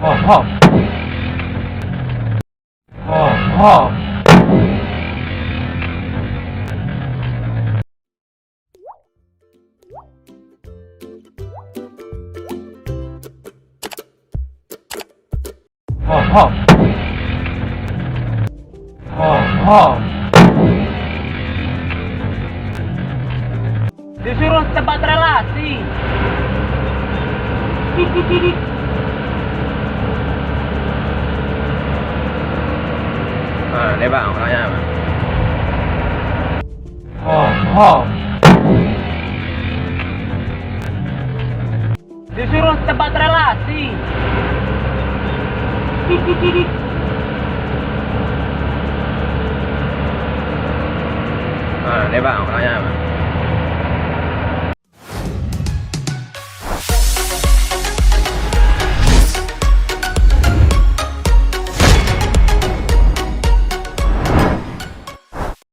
Oh, oh. Oh. Oh. Disuruh tempat relasi. Đây bạn có nha bạn. Oh. Disuruh tempat relasi. Đây bạn có nha bạn.